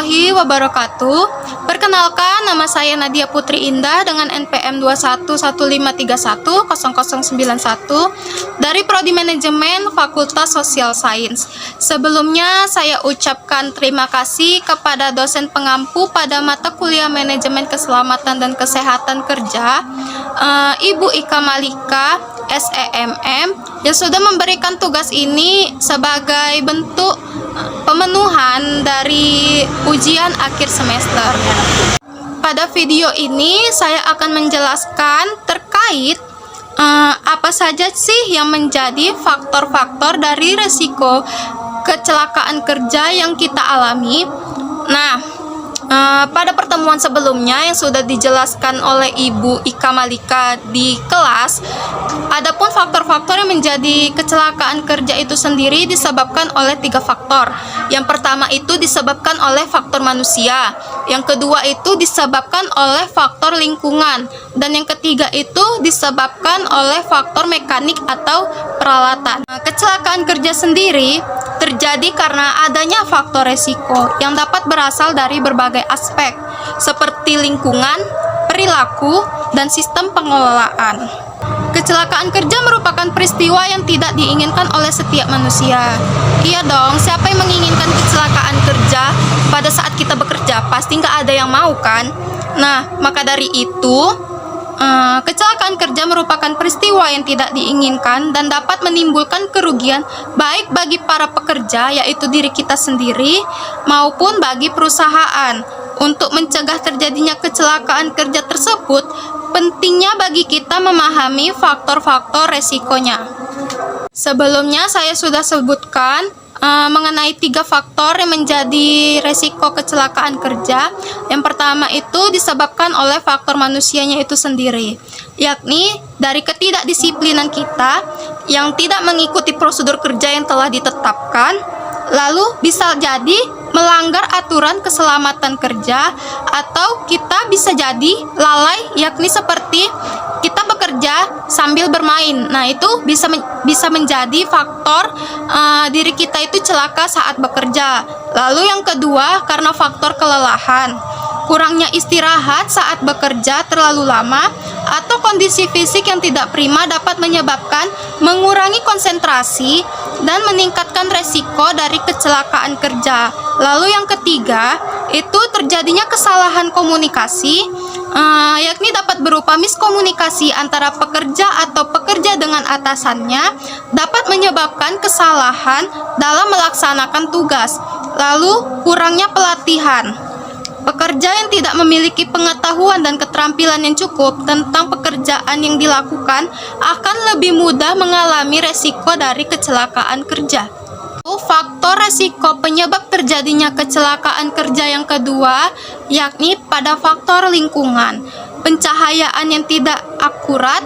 warahmatullahi wabarakatuh. Perkenalkan, nama saya Nadia Putri Indah dengan NPM 2115310091 dari Prodi Manajemen Fakultas Sosial Sains. Sebelumnya saya ucapkan terima kasih kepada dosen pengampu pada mata kuliah Manajemen Keselamatan dan Kesehatan Kerja, Ibu Ika Malika SEMM, yang sudah memberikan tugas ini sebagai bentuk pemenuhan dari ujian akhir semester. Pada video ini saya akan menjelaskan terkait apa saja sih yang menjadi faktor-faktor dari resiko kecelakaan kerja yang kita alami. Nah, pada pertemuan sebelumnya yang sudah dijelaskan oleh Ibu Ika Malika di kelas, adapun faktor-faktor yang menjadi kecelakaan kerja itu sendiri disebabkan oleh 3 faktor. Yang pertama itu disebabkan oleh faktor manusia, yang kedua itu disebabkan oleh faktor lingkungan, dan yang ketiga itu disebabkan oleh faktor mekanik atau peralatan. Kecelakaan kerja sendiri terjadi karena adanya faktor resiko yang dapat berasal dari berbagai aspek seperti lingkungan, perilaku, dan sistem pengelolaan. Kecelakaan kerja merupakan peristiwa yang tidak diinginkan oleh setiap manusia. Iya dong, siapa yang menginginkan kecelakaan kerja pada saat kita bekerja? Pasti nggak ada yang mau kan? Nah, maka dari itu kecelakaan kerja merupakan peristiwa yang tidak diinginkan dan dapat menimbulkan kerugian baik bagi para pekerja, yaitu diri kita sendiri, maupun bagi perusahaan. Untuk mencegah terjadinya kecelakaan kerja tersebut, pentingnya bagi kita memahami faktor-faktor resikonya. Sebelumnya saya sudah sebutkan mengenai 3 faktor yang menjadi resiko kecelakaan kerja. Yang pertama itu disebabkan oleh faktor manusianya itu sendiri, yakni dari ketidakdisiplinan kita yang tidak mengikuti prosedur kerja yang telah ditetapkan, lalu bisa jadi melanggar aturan keselamatan kerja, atau kita bisa jadi lalai, yakni seperti kita bekerja sambil bermain. Nah, itu bisa menjadi faktor diri kita itu celaka saat bekerja. Lalu yang kedua, karena faktor kelelahan, kurangnya istirahat saat bekerja terlalu lama, atau kondisi fisik yang tidak prima dapat menyebabkan mengurangi konsentrasi dan meningkatkan resiko dari kecelakaan kerja. Lalu yang ketiga, itu terjadinya kesalahan komunikasi, yakni dapat berupa miskomunikasi antara pekerja atau pekerja dengan atasannya, dapat menyebabkan kesalahan dalam melaksanakan tugas. Lalu kurangnya pelatihan. Pekerja yang tidak memiliki pengetahuan dan keterampilan yang cukup tentang pekerjaan yang dilakukan akan lebih mudah mengalami resiko dari kecelakaan kerja. Faktor resiko penyebab terjadinya kecelakaan kerja yang kedua, yakni pada faktor lingkungan. Pencahayaan yang tidak akurat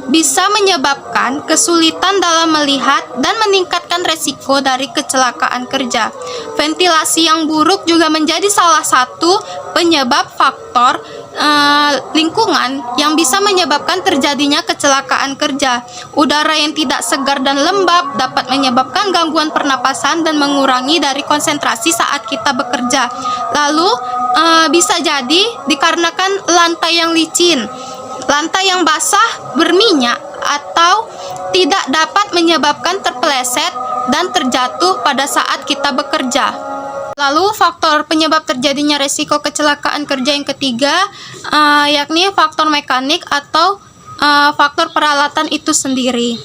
bisa menyebabkan kesulitan dalam melihat dan meningkatkan resiko dari kecelakaan kerja. Ventilasi yang buruk juga menjadi salah satu penyebab faktor lingkungan yang bisa menyebabkan terjadinya kecelakaan kerja. Udara yang tidak segar dan lembab dapat menyebabkan gangguan pernapasan dan mengurangi dari konsentrasi saat kita bekerja. Lalu bisa jadi dikarenakan lantai yang licin, lantai yang basah berminyak, atau tidak dapat menyebabkan terpeleset dan terjatuh pada saat kita bekerja. Lalu faktor penyebab terjadinya resiko kecelakaan kerja yang ketiga, yakni faktor mekanik atau faktor peralatan itu sendiri.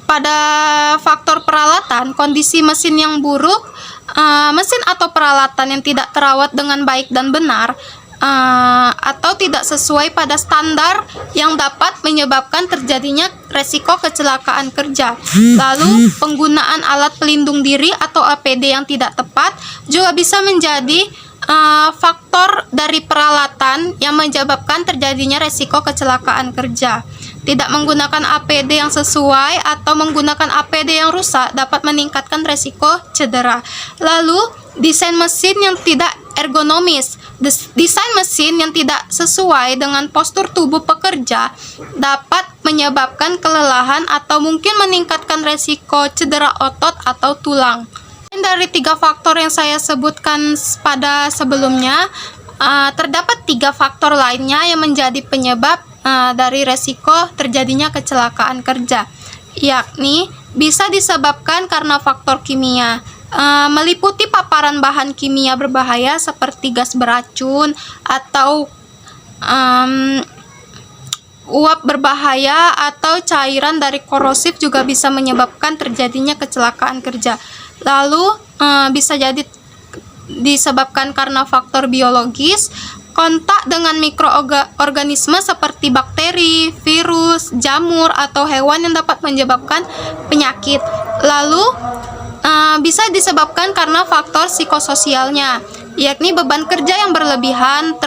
Pada faktor peralatan, kondisi mesin yang buruk, mesin atau peralatan yang tidak terawat dengan baik dan benar, atau tidak sesuai pada standar yang dapat menyebabkan terjadinya resiko kecelakaan kerja. Lalu penggunaan alat pelindung diri atau APD yang tidak tepat juga bisa menjadi faktor dari peralatan yang menyebabkan terjadinya resiko kecelakaan kerja. Tidak menggunakan APD yang sesuai atau menggunakan APD yang rusak dapat meningkatkan resiko cedera. Lalu desain mesin yang tidak ergonomis. Desain mesin yang tidak sesuai dengan postur tubuh pekerja dapat menyebabkan kelelahan atau mungkin meningkatkan resiko cedera otot atau tulang. Dari 3 faktor yang saya sebutkan pada sebelumnya, terdapat 3 faktor lainnya yang menjadi penyebab dari resiko terjadinya kecelakaan kerja, yakni bisa disebabkan karena faktor kimia, meliputi paparan bahan kimia berbahaya seperti gas beracun atau uap berbahaya atau cairan dari korosif juga bisa menyebabkan terjadinya kecelakaan kerja. Lalu bisa jadi disebabkan karena faktor biologis, kontak dengan mikroorganisme seperti bakteri, virus, jamur, atau hewan yang dapat menyebabkan penyakit. Lalu bisa disebabkan karena faktor psikososialnya, yakni beban kerja yang berlebihan,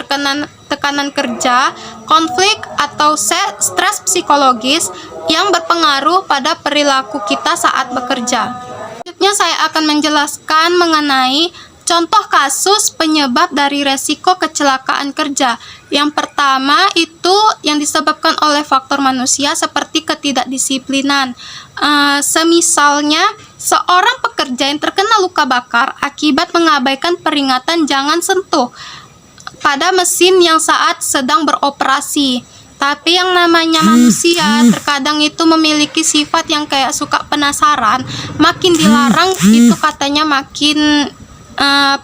tekanan kerja, konflik, atau stres psikologis yang berpengaruh pada perilaku kita saat bekerja. Selanjutnya saya akan menjelaskan mengenai contoh kasus penyebab dari resiko kecelakaan kerja. Yang pertama itu yang disebabkan oleh faktor manusia seperti ketidakdisiplinan. Semisalnya seorang pekerja yang terkena luka bakar akibat mengabaikan peringatan jangan sentuh pada mesin yang saat sedang beroperasi. Tapi yang namanya manusia terkadang itu memiliki sifat yang kayak suka penasaran. Makin dilarang itu katanya makin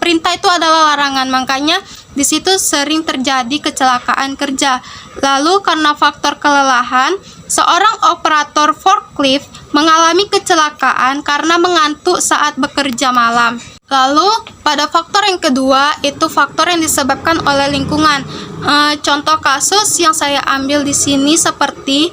perintah itu adalah larangan. Makanya di situ sering terjadi kecelakaan kerja. Lalu karena faktor kelelahan, seorang operator forklift mengalami kecelakaan karena mengantuk saat bekerja malam. Lalu pada faktor yang kedua itu faktor yang disebabkan oleh lingkungan. Contoh kasus yang saya ambil di sini seperti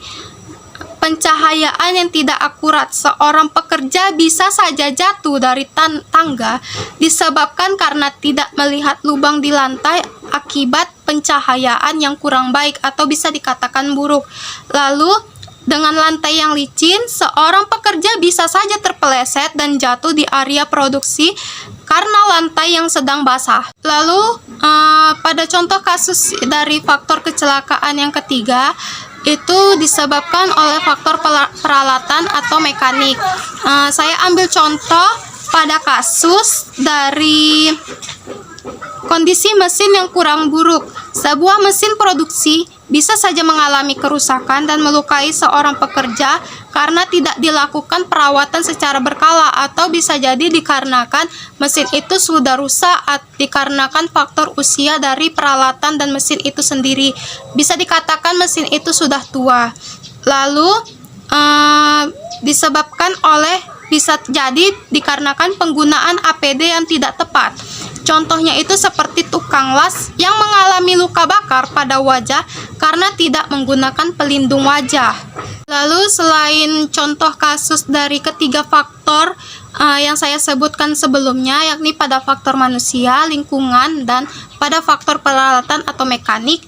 pencahayaan yang tidak akurat. Seorang pekerja bisa saja jatuh dari tangga disebabkan karena tidak melihat lubang di lantai akibat pencahayaan yang kurang baik atau bisa dikatakan buruk. Lalu dengan lantai yang licin, seorang pekerja bisa saja terpeleset dan jatuh di area produksi karena lantai yang sedang basah. Lalu pada contoh kasus dari faktor kecelakaan yang ketiga, itu disebabkan oleh faktor peralatan atau mekanik. Saya ambil contoh pada kasus dari kondisi mesin yang kurang buruk. Sebuah mesin produksi bisa saja mengalami kerusakan dan melukai seorang pekerja karena tidak dilakukan perawatan secara berkala, atau bisa jadi dikarenakan mesin itu sudah rusak dikarenakan faktor usia dari peralatan dan mesin itu sendiri. Bisa dikatakan mesin itu sudah tua. Lalu disebabkan oleh bisa jadi dikarenakan penggunaan APD yang tidak tepat. Contohnya itu seperti tukang las yang mengalami luka bakar pada wajah karena tidak menggunakan pelindung wajah. Lalu selain contoh kasus dari ketiga faktor yang saya sebutkan sebelumnya, yakni pada faktor manusia, lingkungan, dan pada faktor peralatan atau mekanik,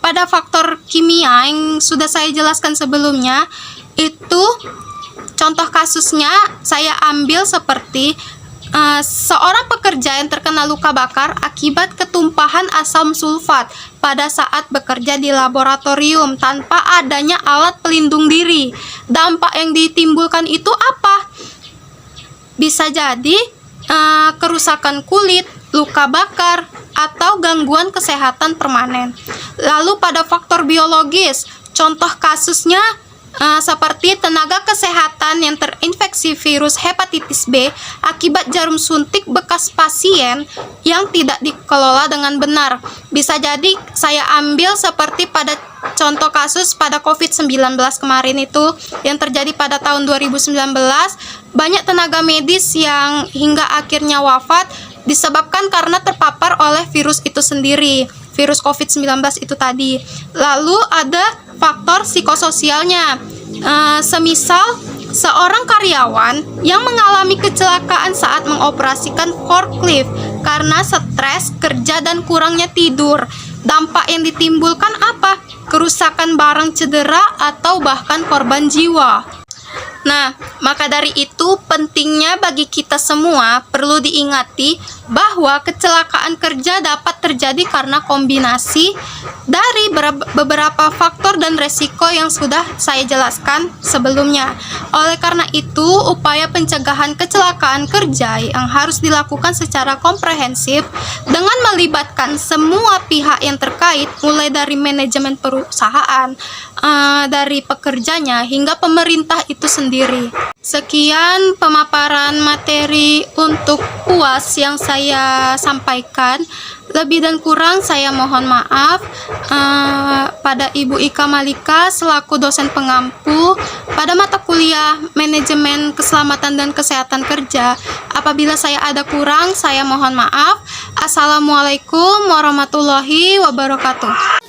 pada faktor kimia yang sudah saya jelaskan sebelumnya, itu contoh kasusnya saya ambil seperti seorang pekerja yang terkena luka bakar akibat ketumpahan asam sulfat pada saat bekerja di laboratorium tanpa adanya alat pelindung diri. Dampak yang ditimbulkan itu apa? Bisa jadi kerusakan kulit, luka bakar, atau gangguan kesehatan permanen. Lalu pada faktor biologis, contoh kasusnya seperti tenaga kesehatan yang terinfeksi virus hepatitis B akibat jarum suntik bekas pasien yang tidak dikelola dengan benar. Bisa jadi saya ambil seperti pada contoh kasus pada COVID-19 kemarin itu yang terjadi pada tahun 2019, banyak tenaga medis yang hingga akhirnya wafat disebabkan karena terpapar oleh virus itu sendiri, virus COVID-19 itu tadi. Lalu ada faktor psikososialnya, semisal seorang karyawan yang mengalami kecelakaan saat mengoperasikan forklift karena stres kerja dan kurangnya tidur. Dampak yang ditimbulkan apa? Kerusakan barang, cedera, atau bahkan korban jiwa. Nah, maka dari itu pentingnya bagi kita semua perlu diingati bahwa kecelakaan kerja dapat terjadi karena kombinasi dari beberapa faktor dan resiko yang sudah saya jelaskan sebelumnya. Oleh karena itu, upaya pencegahan kecelakaan kerja yang harus dilakukan secara komprehensif dengan melibatkan semua pihak yang terkait, mulai dari manajemen perusahaan, dari pekerjanya hingga pemerintah itu sendiri. Sekian pemaparan materi untuk UAS yang saya sampaikan. Lebih dan kurang saya mohon maaf pada Ibu Ika Malika selaku dosen pengampu pada mata kuliah Manajemen Keselamatan dan Kesehatan Kerja. Apabila saya ada kurang, saya mohon maaf. Assalamualaikum warahmatullahi wabarakatuh.